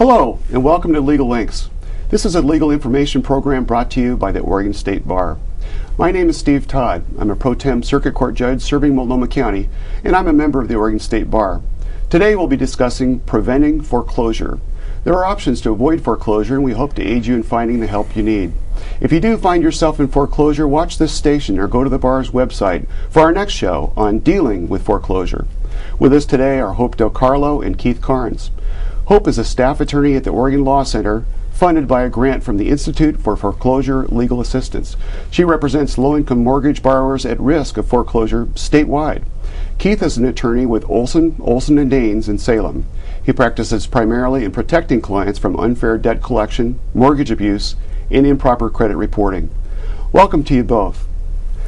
Hello, and welcome to Legal Links. This is a legal information program brought to you by the Oregon State Bar. My name is Steve Todd. I'm a pro tem circuit court judge serving Multnomah County, and I'm a member of the Oregon State Bar. Today we'll be discussing preventing foreclosure. There are options to avoid foreclosure, and we hope to aid you in finding the help you need. If you do find yourself in foreclosure, watch this station or go to the bar's website for our next show on dealing with foreclosure. With us today are Hope Del Carlo and Keith Carnes. Hope is a staff attorney at the Oregon Law Center, funded by a grant from the Institute for Foreclosure Legal Assistance. She represents low-income mortgage borrowers at risk of foreclosure statewide. Keith is an attorney with Olson & Daines in Salem. He practices primarily in protecting clients from unfair debt collection, mortgage abuse, and improper credit reporting. Welcome to you both.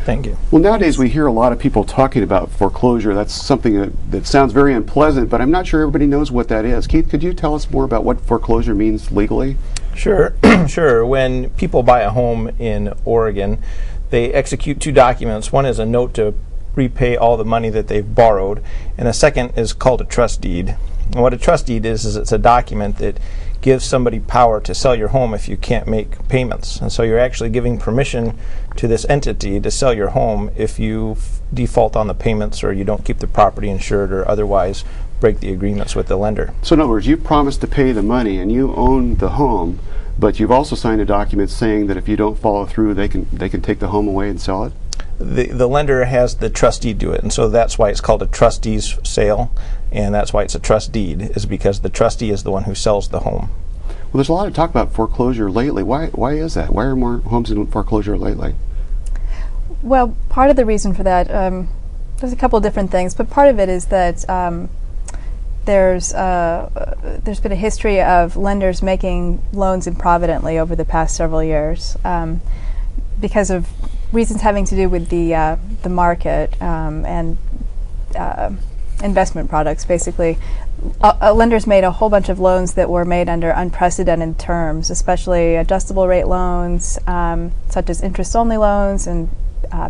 Thank you. Well, nowadays we hear a lot of people talking about foreclosure. That's something that sounds very unpleasant, but I'm not sure everybody knows what that is. Keith, could you tell us more about what foreclosure means legally? Sure. Sure. When people buy a home in Oregon, they execute two documents. One is a note to repay all the money that they've borrowed, and the second is called a trust deed. And what a trust deed is it's a document that gives somebody power to sell your home if you can't make payments. And so you're actually giving permission to this entity to sell your home if you default on the payments or you don't keep the property insured or otherwise break the agreements with the lender. So in other words, you promised to pay the money and you own the home, but you've also signed a document saying that if you don't follow through, they can take the home away and sell it? The lender has the trustee do it, and so that's why it's called a trustee's sale, and that's why it's a trust deed, is because the trustee is the one who sells the home. Well, there's a lot of talk about foreclosure lately. Why is that? Why are more homes in foreclosure lately? Well, part of the reason for that, there's a couple of different things, but part of it is that there's been a history of lenders making loans improvidently over the past several years because of reasons having to do with the market and investment products. Basically, lenders made a whole bunch of loans that were made under unprecedented terms, especially adjustable rate loans, such as interest-only loans and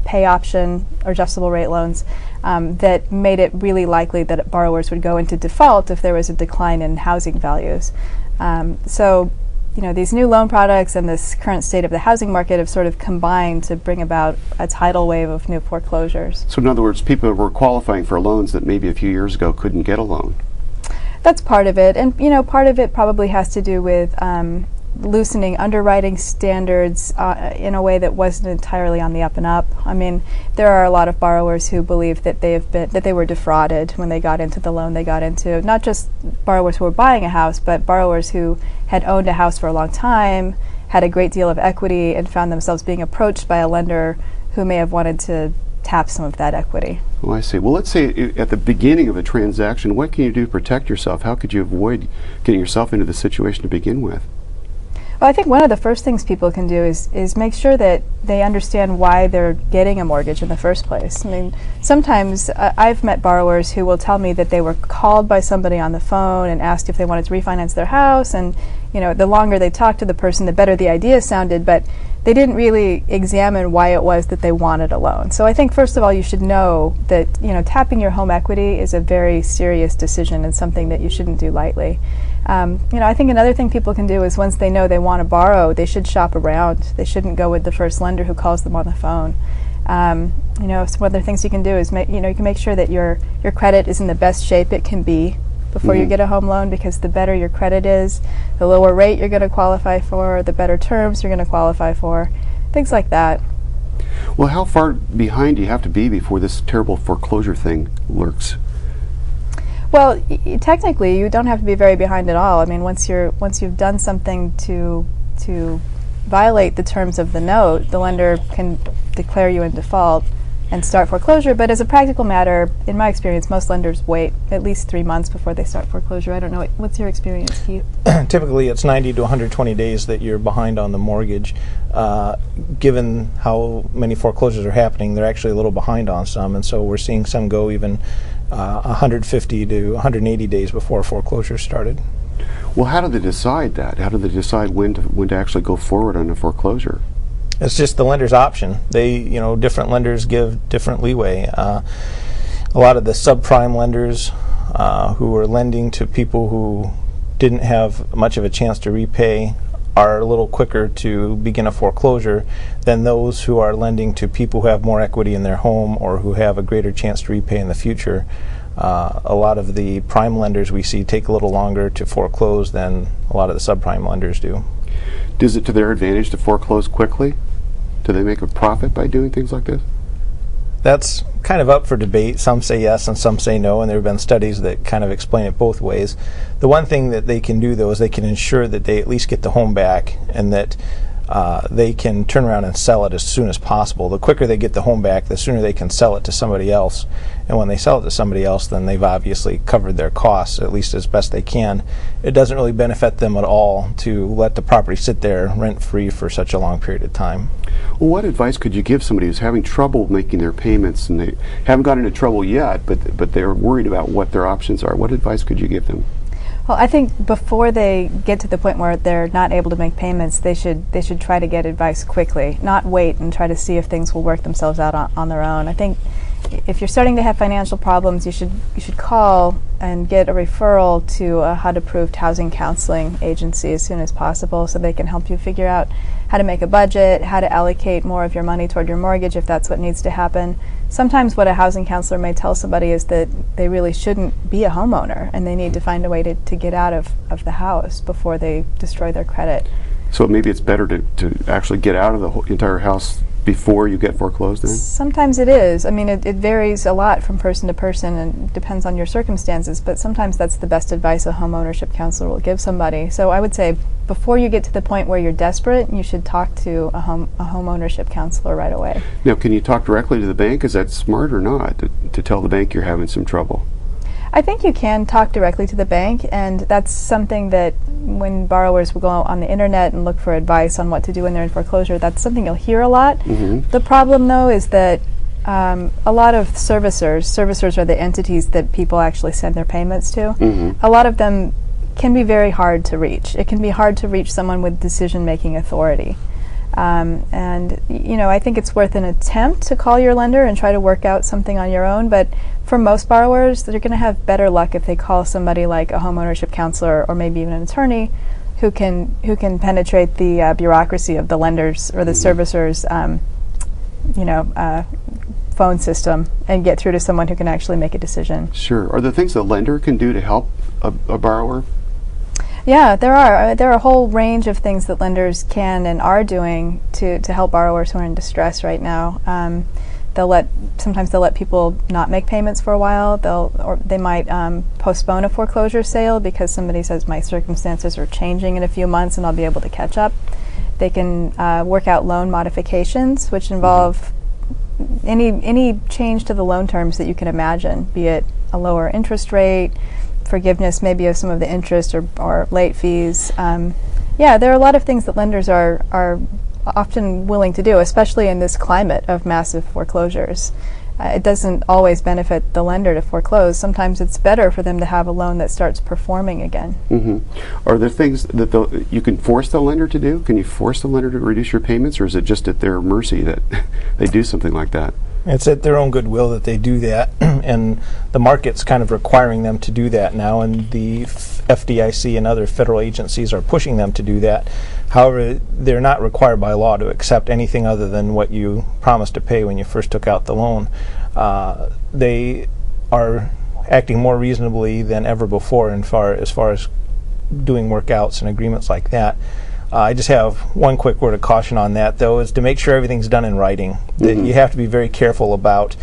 pay option or adjustable rate loans that made it really likely that borrowers would go into default if there was a decline in housing values. So, you know, these new loan products and this current state of the housing market have sort of combined to bring about a tidal wave of new foreclosures. So in other words, people were qualifying for loans that maybe a few years ago couldn't get a loan. That's part of it, and you know, part of it probably has to do with loosening underwriting standards in a way that wasn't entirely on the up and up. I mean, there are a lot of borrowers who believe that they were defrauded when they got into the loan they got into. Not just borrowers who were buying a house, but borrowers who had owned a house for a long time, had a great deal of equity, and found themselves being approached by a lender who may have wanted to tap some of that equity. Oh, I see. Well, let's say at the beginning of a transaction, what can you do to protect yourself? How could you avoid getting yourself into the situation to begin with? Well, I think one of the first things people can do is make sure that they understand why they're getting a mortgage in the first place. I mean, sometimes I've met borrowers who will tell me that they were called by somebody on the phone and asked if they wanted to refinance their house, and you know, the longer they talked to the person, the better the idea sounded, but they didn't really examine why it was that they wanted a loan. So I think first of all, you should know that, you know, tapping your home equity is a very serious decision and something that you shouldn't do lightly. You know, I think another thing people can do is once they know they want to borrow, they should shop around. They shouldn't go with the first lender who calls them on the phone. You know, some other things you can do is you can make sure that your credit is in the best shape it can be before you get a home loan, because the better your credit is, the lower rate you're going to qualify for, the better terms you're going to qualify for, things like that. Well, how far behind do you have to be before this terrible foreclosure thing lurks? Well, technically, you don't have to be very behind at all. I mean, once you've done something to violate the terms of the note, the lender can declare you in default and start foreclosure. But as a practical matter, in my experience, most lenders wait at least 3 months before they start foreclosure. I don't know. What's your experience, Keith? Typically, it's 90 to 120 days that you're behind on the mortgage. Given how many foreclosures are happening, they're actually a little behind on some, and so we're seeing some go even 150 to 180 days before foreclosure started. Well, how do they decide that? How do they decide when to actually go forward on a foreclosure? It's just the lender's option. Different lenders give different leeway. A lot of the subprime lenders who are lending to people who didn't have much of a chance to repay are a little quicker to begin a foreclosure than those who are lending to people who have more equity in their home or who have a greater chance to repay in the future. A lot of the prime lenders we see take a little longer to foreclose than a lot of the subprime lenders do. Is it to their advantage to foreclose quickly? Do they make a profit by doing things like this? That's kind of up for debate. Some say yes and some say no, and there have been studies that kind of explain it both ways. The one thing that they can do, though, is they can ensure that they at least get the home back and that they can turn around and sell it as soon as possible. The quicker they get the home back, the sooner they can sell it to somebody else. And when they sell it to somebody else, then they've obviously covered their costs, at least as best they can. It doesn't really benefit them at all to let the property sit there rent-free for such a long period of time. Well, what advice could you give somebody who's having trouble making their payments and they haven't gotten into trouble yet, but they're worried about what their options are? What advice could you give them? Well, I think before they get to the point where they're not able to make payments, they should try to get advice quickly, not wait and try to see if things will work themselves out on their own. I think if you're starting to have financial problems, you should call and get a referral to a HUD-approved housing counseling agency as soon as possible, so they can help you figure out how to make a budget, how to allocate more of your money toward your mortgage if that's what needs to happen. Sometimes what a housing counselor may tell somebody is that they really shouldn't be a homeowner and they need to find a way to get out of the house before they destroy their credit. So maybe it's better to actually get out of the entire house before you get foreclosed then? Sometimes it is. I mean, it varies a lot from person to person and depends on your circumstances, but sometimes that's the best advice a home ownership counselor will give somebody. So I would say before you get to the point where you're desperate, you should talk to a home ownership counselor right away. Now, can you talk directly to the bank? Is that smart or not, to tell the bank you're having some trouble? I think you can talk directly to the bank, and that's something that when borrowers will go on the internet and look for advice on what to do when they're in foreclosure, that's something you'll hear a lot. Mm-hmm. The problem, though, is that a lot of servicers are the entities that people actually send their payments to. Mm-hmm. A lot of them can be very hard to reach. It can be hard to reach someone with decision-making authority. And you know, I think it's worth an attempt to call your lender and try to work out something on your own, but for most borrowers, they're going to have better luck if they call somebody like a homeownership counselor or maybe even an attorney who can penetrate the bureaucracy of the lenders or the servicers phone system and get through to someone who can actually make a decision. Sure. Are there things the lender can do to help a borrower? Yeah, there are. There are a whole range of things that lenders can and are doing to help borrowers who are in distress right now. Sometimes they'll let people not make payments for a while. They might postpone a foreclosure sale because somebody says my circumstances are changing in a few months and I'll be able to catch up. They can work out loan modifications, which involve any change to the loan terms that you can imagine, be it a lower interest rate, forgiveness maybe of some of the interest or late fees. Yeah, there are a lot of things that lenders are often willing to do, especially in this climate of massive foreclosures. It doesn't always benefit the lender to foreclose. Sometimes it's better for them to have a loan that starts performing again. Mm-hmm. Are there things that you can force the lender to do? Can you force the lender to reduce your payments, or is it just at their mercy that they do something like that? It's at their own goodwill that they do that, and the market's kind of requiring them to do that now, and the FDIC and other federal agencies are pushing them to do that. However, they're not required by law to accept anything other than what you promised to pay when you first took out the loan. They are acting more reasonably than ever before as far as doing workouts and agreements like that. I just have one quick word of caution on that, though, is to make sure everything's done in writing. Mm-hmm. You have to be very careful about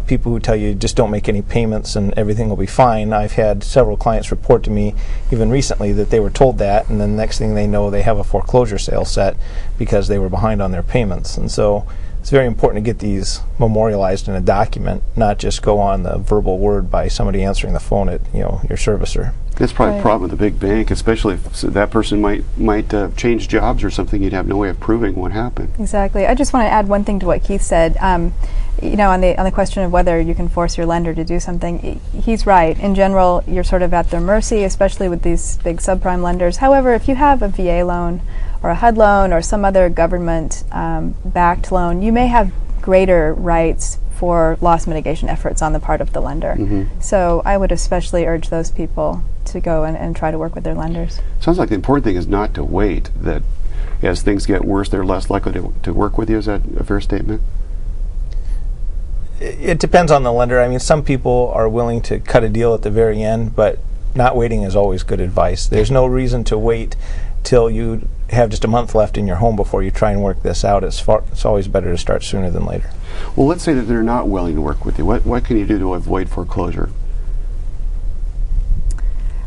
people who tell you just don't make any payments and everything will be fine. I've had several clients report to me even recently that they were told that, and then the next thing they know they have a foreclosure sale set because they were behind on their payments. And so it's very important to get these memorialized in a document, not just go on the verbal word by somebody answering the phone at your servicer. That's probably a problem with a big bank, especially if that person might change jobs or something. You'd have no way of proving what happened. Exactly. I just want to add one thing to what Keith said. On the question of whether you can force your lender to do something, he's right. In general, you're sort of at their mercy, especially with these big subprime lenders. However, if you have a VA loan or a HUD loan or some other government backed loan, you may have greater rights for loss mitigation efforts on the part of the lender. So I would especially urge those people to go and try to work with their lenders. Sounds like the important thing is not to wait, that as things get worse, they're less likely to work with you. Is that a fair statement? It depends on the lender. I mean, some people are willing to cut a deal at the very end, but not waiting is always good advice. There's no reason to wait till you have just a month left in your home before you try and work this out. It's always better to start sooner than later. Well, let's say that they're not willing to work with you. What can you do to avoid foreclosure?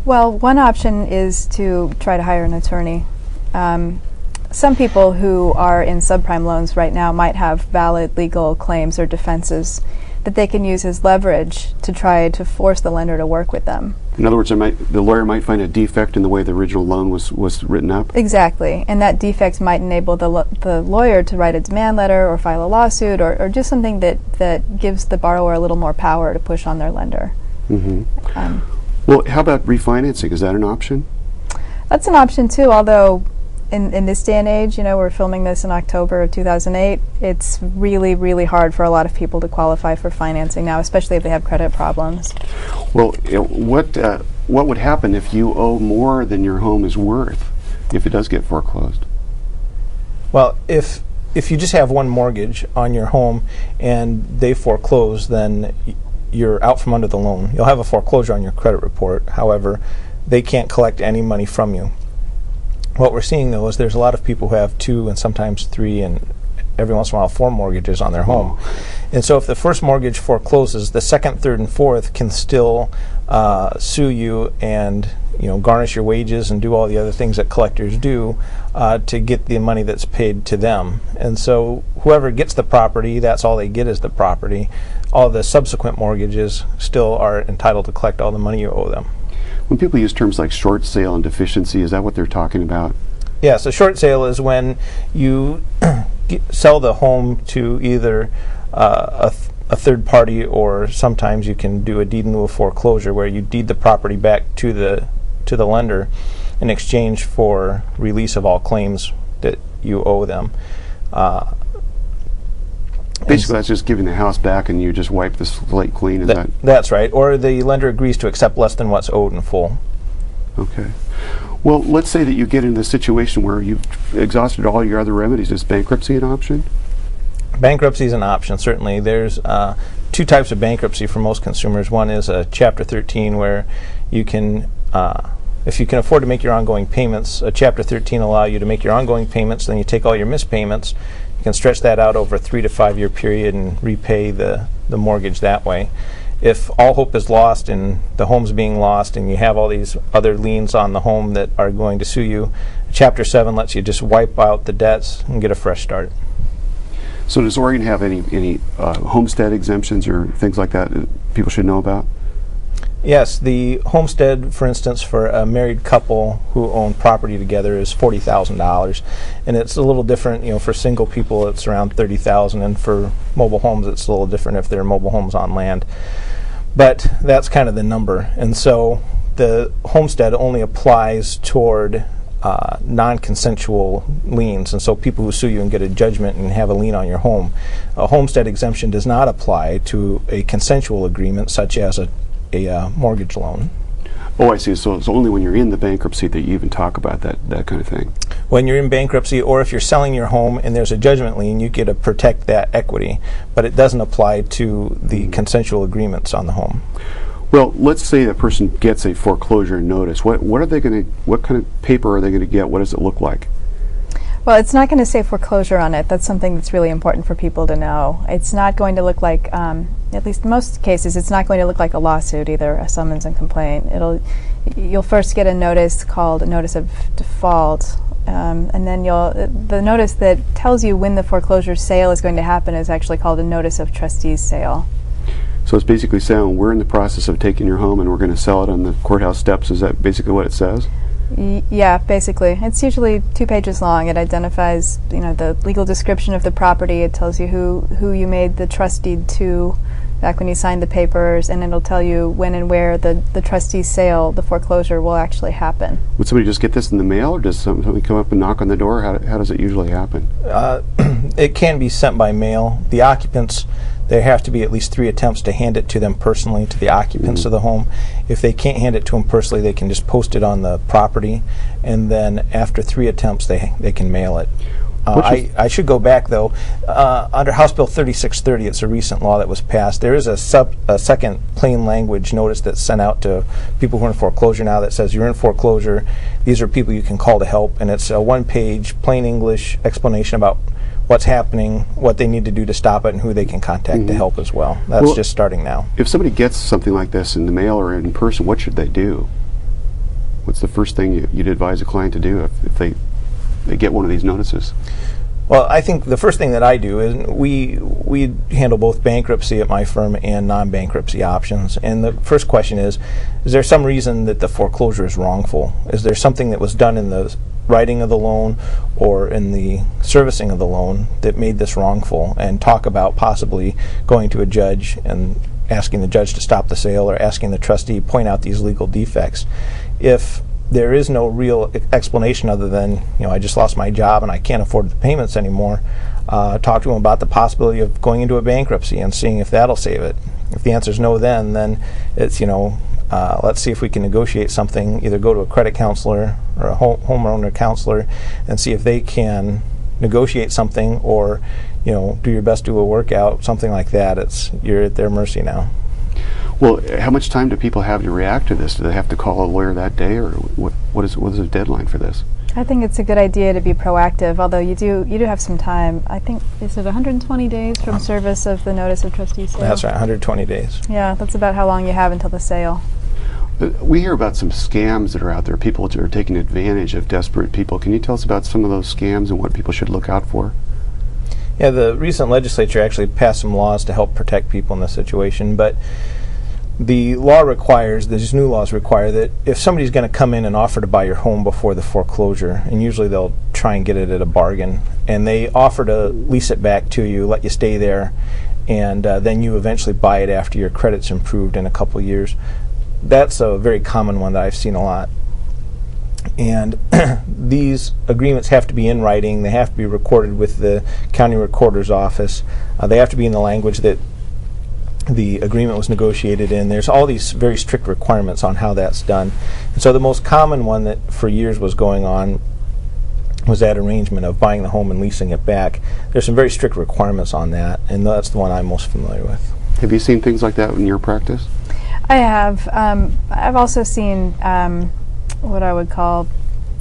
Well, one option is to try to hire an attorney. Some people who are in subprime loans right now might have valid legal claims or defenses that they can use as leverage to try to force the lender to work with them. In other words, the lawyer might find a defect in the way the original loan was written up? Exactly, and that defect might enable the lawyer to write a demand letter or file a lawsuit or do something that gives the borrower a little more power to push on their lender. Well, how about refinancing? Is that an option? That's an option too, although in this day and age, you know, we're filming this in October of 2008, it's really, really hard for a lot of people to qualify for financing now, especially if they have credit problems. Well, what would happen if you owe more than your home is worth if it does get foreclosed? Well, if you just have one mortgage on your home and they foreclose, then you're out from under the loan. You'll have a foreclosure on your credit report. However, they can't collect any money from you. What we're seeing, though, is there's a lot of people who have 2 and sometimes 3 and every once in a while 4 mortgages on their home. And so if the first mortgage forecloses, the second, third, and fourth can still sue you and, you know, garnish your wages and do all the other things that collectors do to get the money that's paid to them. And so whoever gets the property, that's all they get is the property. All the subsequent mortgages still are entitled to collect all the money you owe them. When people use terms like short sale and deficiency, is that what they're talking about? Yes, a short sale is when you sell the home to either a third party, or sometimes you can do a deed in lieu of foreclosure where you deed the property back to the lender in exchange for release of all claims that you owe them. Basically, that's just giving the house back and you just wipe the slate clean. That's right. Or the lender agrees to accept less than what's owed in full. Okay. Well, let's say that you get into a situation where you've exhausted all your other remedies. Is bankruptcy an option? Bankruptcy is an option, certainly. There's 2 types of bankruptcy for most consumers. One is a Chapter 13 where you can, if you can afford to make your ongoing payments, a Chapter 13 allow you to make your ongoing payments, then you take all your missed payments. You can stretch that out over a 3 to 5 year period and repay the mortgage that way. If all hope is lost and the home's being lost and you have all these other liens on the home that are going to sue you, Chapter 7 lets you just wipe out the debts and get a fresh start. So does Oregon have any homestead exemptions or things like that people should know about? Yes, the homestead, for instance, for a married couple who own property together is $40,000, and it's a little different. You know, for single people, it's around $30,000, and for mobile homes, it's a little different if they're mobile homes on land. But that's kind of the number, and so the homestead only applies toward non-consensual liens, and so people who sue you and get a judgment and have a lien on your home. A homestead exemption does not apply to a consensual agreement, such as a mortgage loan. Oh, I see. So it's only when you're in the bankruptcy that you even talk about that kind of thing. When you're in bankruptcy, or if you're selling your home and there's a judgment lien, you get to protect that equity, but it doesn't apply to the consensual agreements on the home. Well, let's say a person gets a foreclosure notice. What kind of paper are they going to get? What does it look like? Well, it's not going to say foreclosure on it. That's something that's really important for people to know. It's not going to look like, at least in most cases, it's not going to look like a lawsuit, either a summons and complaint. You'll first get a notice called a notice of default, and then the notice that tells you when the foreclosure sale is going to happen is actually called a notice of trustee's sale. So it's basically saying we're in the process of taking your home and we're going to sell it on the courthouse steps. Is that basically what it says? Yeah, basically. It's usually 2 pages long. It identifies, the legal description of the property. It tells you who you made the trust deed to back when you signed the papers, and it'll tell you when and where the trustee's sale, the foreclosure, will actually happen. Would somebody just get this in the mail, or does somebody come up and knock on the door? How does it usually happen? It can be sent by mail. The occupants there have to be at least 3 attempts to hand it to them personally, to the occupants of the home. If they can't hand it to them personally, they can just post it on the property, and then after 3 attempts, they can mail it. I should go back, though. Under House Bill 3630, it's a recent law that was passed. There is a second plain language notice that's sent out to people who are in foreclosure now that says, you're in foreclosure, these are people you can call to help, and it's a 1-page plain English explanation about what's happening, what they need to do to stop it, and who they can contact to help as well. That's just starting now. If somebody gets something like this in the mail or in person, what should they do? What's the first thing you'd advise a client to do if they get one of these notices? Well, I think the first thing that I do is we handle both bankruptcy at my firm and non-bankruptcy options. And the first question is there some reason that the foreclosure is wrongful? Is there something that was done in the writing of the loan or in the servicing of the loan that made this wrongful? And talk about possibly going to a judge and asking the judge to stop the sale, or asking the trustee to point out these legal defects. If there is no real explanation other than, I just lost my job and I can't afford the payments anymore, talk to them about the possibility of going into a bankruptcy and seeing if that'll save it. If the answer is no, then it's, let's see if we can negotiate something, either go to a credit counselor or a homeowner counselor and see if they can negotiate something, or do your best to do a workout, something like that. You're at their mercy now. Well, how much time do people have to react to this? Do they have to call a lawyer that day, or what is the deadline for this? I think it's a good idea to be proactive, although you do have some time. I think, is it 120 days from service of the notice of trustee sale? That's right, 120 days. Yeah, that's about how long you have until the sale. We hear about some scams that are out there, people that are taking advantage of desperate people. Can you tell us about some of those scams and what people should look out for? Yeah, the recent legislature actually passed some laws to help protect people in this situation, but the law requires, these new laws require that if somebody's going to come in and offer to buy your home before the foreclosure, and usually they'll try and get it at a bargain, and they offer to lease it back to you, let you stay there, and then you eventually buy it after your credit's improved in a couple years. That's a very common one that I've seen a lot. And these agreements have to be in writing, they have to be recorded with the county recorder's office, they have to be in the language that the agreement was negotiated in. There's all these very strict requirements on how that's done. And so the most common one that for years was going on was that arrangement of buying the home and leasing it back. There's some very strict requirements on that, and that's the one I'm most familiar with. Have you seen things like that in your practice? I have. I've also seen what I would call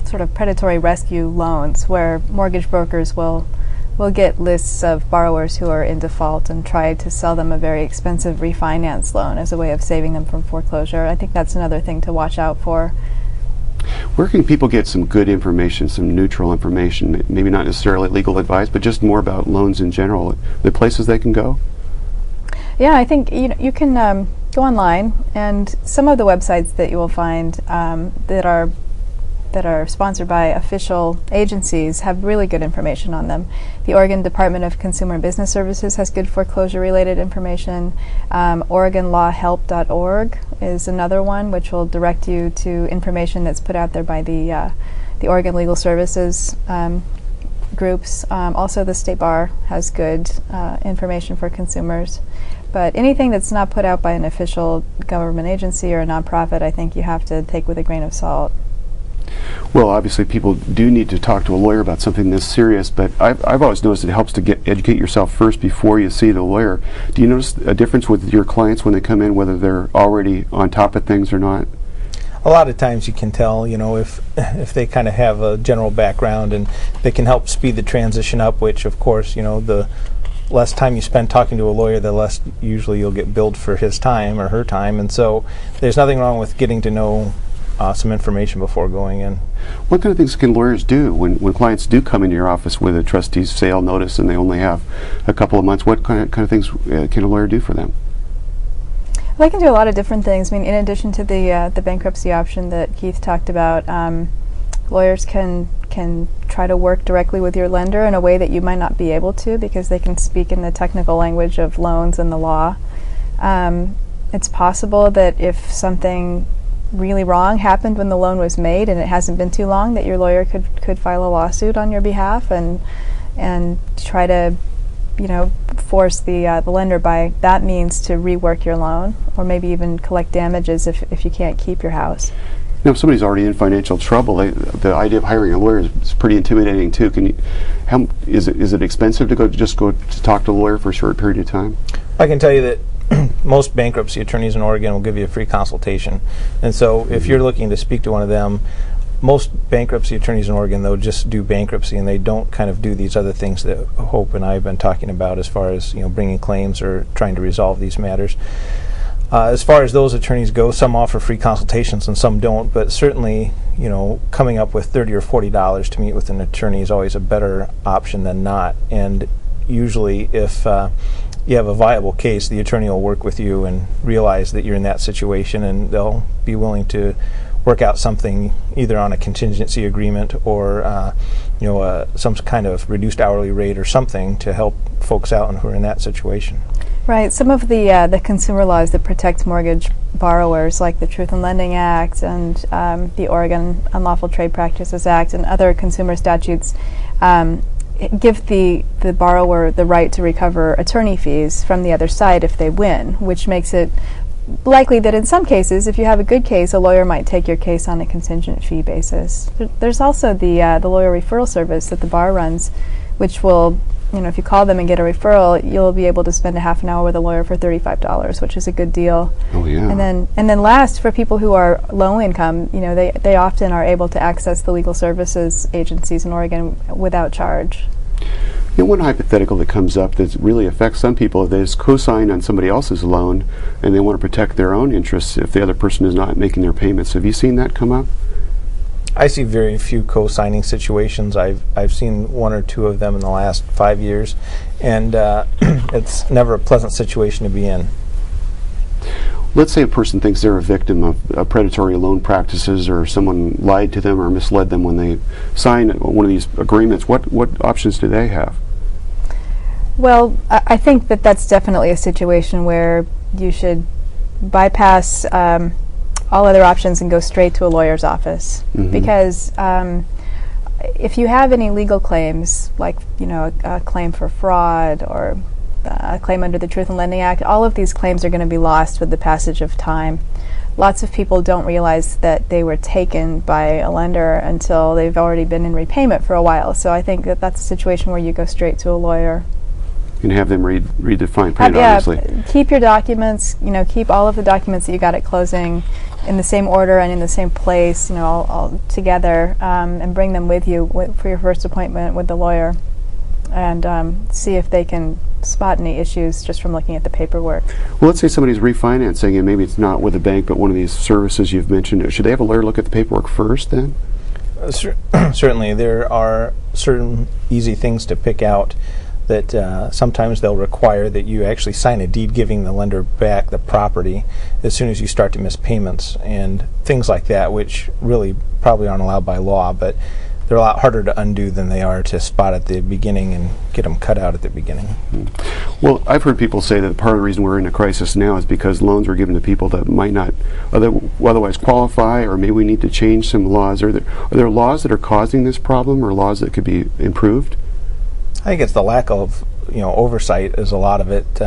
sort of predatory rescue loans, where mortgage brokers will get lists of borrowers who are in default and try to sell them a very expensive refinance loan as a way of saving them from foreclosure. I think that's another thing to watch out for. Where can people get some good information, some neutral information, maybe not necessarily legal advice, but just more about loans in general? The places they can go? Yeah, I think you can go online, and some of the websites that you will find that are sponsored by official agencies have really good information on them. The Oregon Department of Consumer and Business Services has good foreclosure-related information. OregonLawHelp.org is another one, which will direct you to information that's put out there by the Oregon Legal Services groups. Also, the State Bar has good information for consumers. But anything that's not put out by an official government agency or a nonprofit, I think you have to take with a grain of salt. Well, obviously people do need to talk to a lawyer about something this serious, but I've always noticed it helps to educate yourself first before you see the lawyer. Do you notice a difference with your clients when they come in, whether they're already on top of things or not? A lot of times you can tell, if they kind of have a general background, and they can help speed the transition up, which of course, the less time you spend talking to a lawyer, the less usually you'll get billed for his time or her time. And so there's nothing wrong with getting to know some information before going in. What kind of things can lawyers do when clients do come into your office with a trustee's sale notice and they only have a couple of months? What kind of things can a lawyer do for them? Well, they can do a lot of different things. I mean, in addition to the bankruptcy option that Keith talked about, lawyers can try to work directly with your lender in a way that you might not be able to, because they can speak in the technical language of loans and the law. It's possible that if something really wrong happened when the loan was made and it hasn't been too long, that your lawyer could file a lawsuit on your behalf and try to force the lender by that means to rework your loan, or maybe even collect damages if you can't keep your house. If somebody's already in financial trouble, the idea of hiring a lawyer is pretty intimidating too. Is it expensive to go to talk to a lawyer for a short period of time? I can tell you that most bankruptcy attorneys in Oregon will give you a free consultation, and so if you're looking to speak to one of them, most bankruptcy attorneys in Oregon, though, just do bankruptcy, and they don't kind of do these other things that Hope and I have been talking about as far as bringing claims or trying to resolve these matters. As far as those attorneys go, some offer free consultations and some don't, but certainly, coming up with $30 or $40 to meet with an attorney is always a better option than not. And usually, if you have a viable case, the attorney will work with you and realize that you're in that situation, and they'll be willing to work out something either on a contingency agreement or some kind of reduced hourly rate or something to help folks out who are in that situation. Right. Some of the consumer laws that protect mortgage borrowers, like the Truth in Lending Act and the Oregon Unlawful Trade Practices Act and other consumer statutes, give the borrower the right to recover attorney fees from the other side if they win, which makes it likely that in some cases, if you have a good case, a lawyer might take your case on a contingent fee basis. There's also the lawyer referral service that the bar runs, which will, if you call them and get a referral, you'll be able to spend a half an hour with a lawyer for $35, which is a good deal. Oh yeah. And then last, for people who are low income, they often are able to access the legal services agencies in Oregon without charge. One hypothetical that comes up that really affects some people is co-sign on somebody else's loan, and they want to protect their own interests if the other person is not making their payments. Have you seen that come up? I see very few co-signing situations. I've seen one or two of them in the last 5 years, and it's never a pleasant situation to be in. Let's say a person thinks they're a victim of predatory loan practices, or someone lied to them or misled them when they sign one of these agreements. What options do they have? Well, I think that's definitely a situation where you should bypass all other options and go straight to a lawyer's office. Mm-hmm. Because if you have any legal claims, like a claim for fraud or a claim under the Truth in Lending Act, all of these claims are going to be lost with the passage of time. Lots of people don't realize that they were taken by a lender until they've already been in repayment for a while. So I think that's a situation where you go straight to a lawyer. And have them read the fine print, obviously. Keep your documents, keep all of the documents that you got at closing in the same order and in the same place, all together, and bring them with you for your first appointment with the lawyer, and see if they can spot any issues just from looking at the paperwork. Well, let's say somebody's refinancing, and maybe it's not with a bank, but one of these services you've mentioned. Should they have a lawyer look at the paperwork first, then? Certainly. There are certain easy things to pick out that sometimes they'll require that you actually sign a deed giving the lender back the property as soon as you start to miss payments and things like that, which really probably aren't allowed by law, but they're a lot harder to undo than they are to spot at the beginning and get them cut out at the beginning. Well, I've heard people say that part of the reason we're in a crisis now is because loans were given to people that might not otherwise qualify, or maybe we need to change some laws. Are there laws that are causing this problem, or laws that could be improved? I think it's the lack of oversight is a lot of it.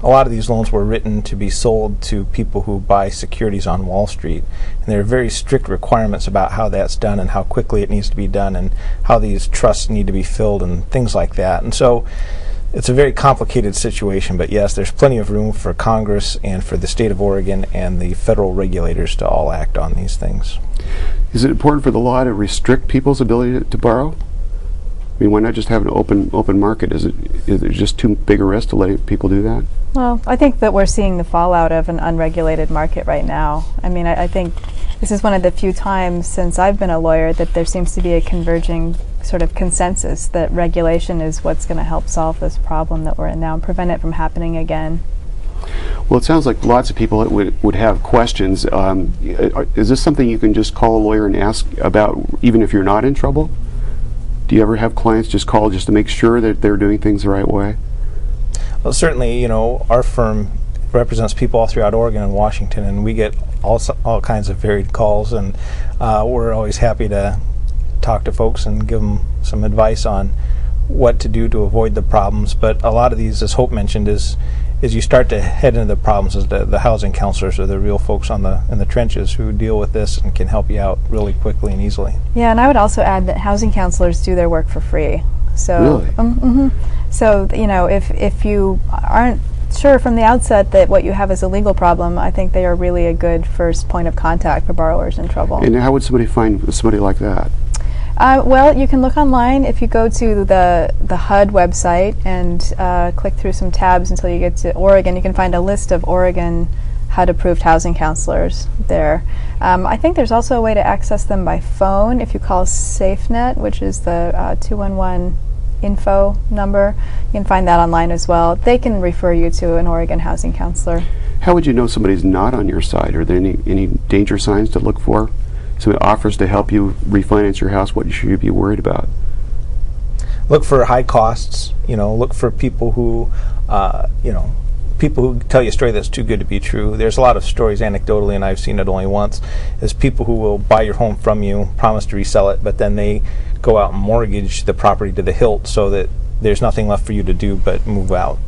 A lot of these loans were written to be sold to people who buy securities on Wall Street, and there are very strict requirements about how that's done and how quickly it needs to be done and how these trusts need to be filled and things like that. And so it's a very complicated situation, but yes, there's plenty of room for Congress and for the state of Oregon and the federal regulators to all act on these things. Is it important for the law to restrict people's ability to borrow? I mean, why not just have an open market? Is it just too big a risk to let people do that? Well, I think that we're seeing the fallout of an unregulated market right now. I mean, I think this is one of the few times since I've been a lawyer that there seems to be a converging sort of consensus that regulation is what's going to help solve this problem that we're in now and prevent it from happening again. Well, it sounds like lots of people would have questions. Is this something you can just call a lawyer and ask about even if you're not in trouble? Do you ever have clients just call just to make sure that they're doing things the right way? Well, certainly, our firm represents people all throughout Oregon and Washington, and we get all kinds of varied calls, and we're always happy to talk to folks and give them some advice on what to do to avoid the problems. But a lot of these, as Hope mentioned, is you start to head into the problems as the housing counselors are the real folks in the trenches who deal with this and can help you out really quickly and easily. Yeah, and I would also add that housing counselors do their work for free. So, really? So, you know, if you aren't sure from the outset that what you have is a legal problem, I think they are really a good first point of contact for borrowers in trouble. And how would somebody find somebody like that? Well, you can look online. If you go to the HUD website and click through some tabs until you get to Oregon, you can find a list of Oregon HUD-approved housing counselors there. I think there's also a way to access them by phone if you call SafeNet, which is the 211 info number. You can find that online as well. They can refer you to an Oregon housing counselor. How would you know somebody's not on your side? Are there any danger signs to look for? Somebody offers to help you refinance your house, what should you be worried about? Look for high costs. Look for people who, people who tell you a story that's too good to be true. There's a lot of stories anecdotally, and I've seen it only once, is people who will buy your home from you, promise to resell it, but then they go out and mortgage the property to the hilt so that there's nothing left for you to do but move out.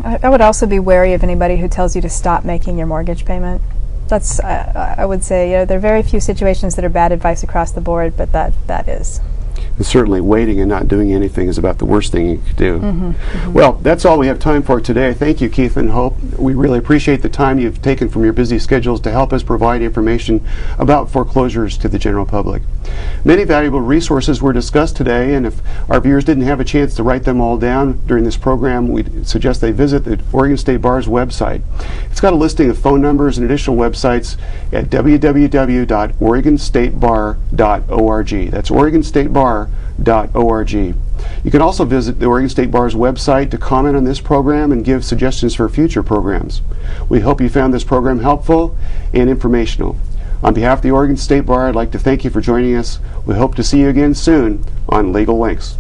I would also be wary of anybody who tells you to stop making your mortgage payment. That's, I would say, there are very few situations that are bad advice across the board, but that is. And certainly waiting and not doing anything is about the worst thing you could do. Well, that's all we have time for today. Thank you, Keith and Hope. We really appreciate the time you've taken from your busy schedules to help us provide information about foreclosures to the general public. Many valuable resources were discussed today, and if our viewers didn't have a chance to write them all down during this program, we suggest they visit the Oregon State Bar's website. It's got a listing of phone numbers and additional websites at www.oregonstatebar.org. That's oregonstatebar.org. You can also visit the Oregon State Bar's website to comment on this program and give suggestions for future programs. We hope you found this program helpful and informational. On behalf of the Oregon State Bar, I'd like to thank you for joining us. We hope to see you again soon on Legal Links.